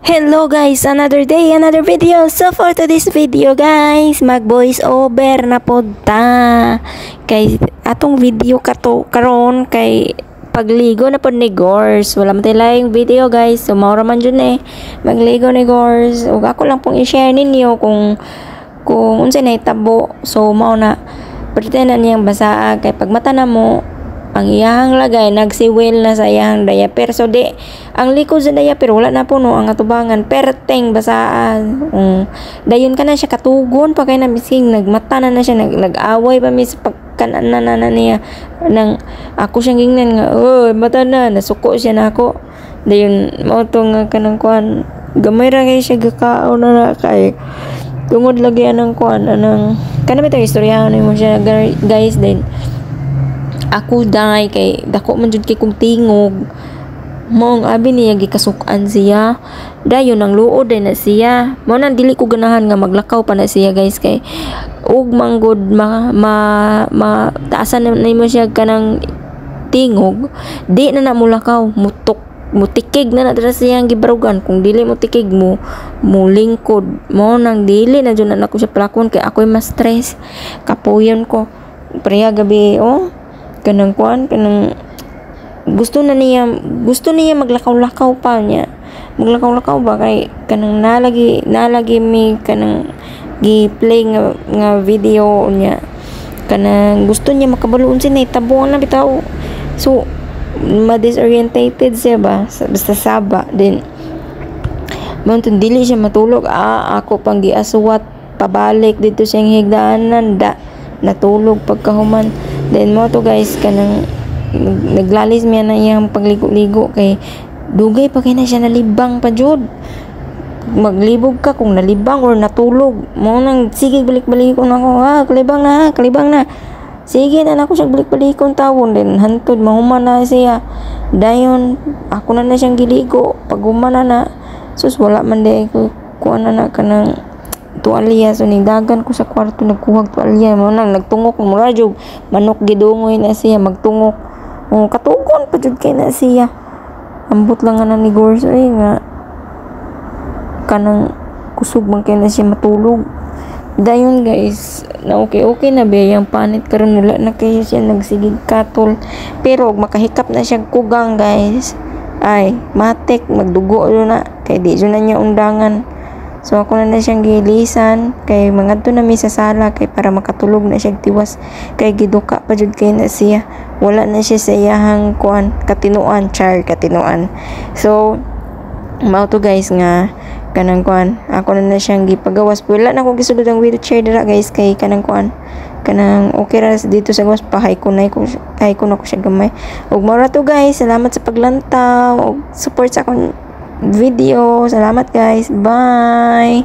Hello guys, another day, another video. So for today's video guys, mag voice over na pod ta. Kay atong video karon kay pagligo na pod ni Gors. Wala man tayong video guys. So mao ra man jud magligo ni Gors. Ug ako lang pong i-share ninyo kung unsa na hitabo. So mao na pretend na niyang basaa kay pag mata na mo ang iyahang lagay nagsiwil na sa iyahang diaper. So di ang likod sa diaper wala na puno ang atubangan perteng basaan. Dayon ka na siya katugon pa kay na mising nagmata na siya nag-away pa mis pagkanan na niya nang ako siyang gingnan nga oh mata na nasuko siya na ako. Dayon mao to nga kanang kuan gamay ra kay siya gakaon na kay tungod lagi anang kuan anang kana bitaw istoryahan mo siya guys. Then ako dai kay dako man jud kay kong tingog mo ang abi niya gikasukan siya dayon ang luod day na siya mo nang dili ko ganahan nga maglakaw pa na siya guys kay ug manggod taasan na mo siya kanang tingog di na mulakaw mutikig na dira siyang gibarugan kung dili mo tikig mo lingkod mo nang dili na jud na ako siya plakon kay ako'y mas stress kapuyon ko priya gabi kanang kuan kanang gusto niya maglakaw-lakaw pa niya maglakaw-lakaw ba kay kanang nalagi mi kanang gi-play nga video niya kanang gusto niya makabaluon sinay tabuan na bitaw so ma-disorientated siya ba basta saba din mountain dili siya matulog ako pang giasuwat pabalik dito siyang higdaanan natulog pagkahuman. Then mo to guys kanang naglalis miya na iyang pagligo-ligo kay dugay pa kay na siya nalibang pa jud maglibog ka kung nalibang or natulog mo nang sige balik-balikon ako kalibang na sige na ako siya balik-balikon tawon din hantod mahuman na siya dayon ako na siyang giligo pag human na sus wala man di ko kuan na kanang tuwalya so nigdagan ko sa kwarto nagkuhag tuwalya mo nang nagtungok mo radyo manok gidungoy na siya magtungok katugon pa jud kay na siya ambot lang nga ni Gors nga kanang kusog man kay na siya matulog dayon guys na okay na ba yung panit karon wala na kayo siya nagsigig katol pero makahikap na siya kugang guys ay matik magdugo na kay di na niya undangan. So ako na siyang gilisan kay mangadto na mi sa sala kay para makatulog na siya tiwas kay giduka pa jud kay na siya wala na siya sa iyahang kuan katinuan. So mao to guys nga kanang kuan ako na siyang gipagawas wala na ko gisulod ang wheelchair dira guys kay kanang kuan kanang okay ra dito sa gawas pahay ko na ko siya gamay ug mao ra to guys salamat sa paglantaw ug support sa akong video. Salamat guys. Bye.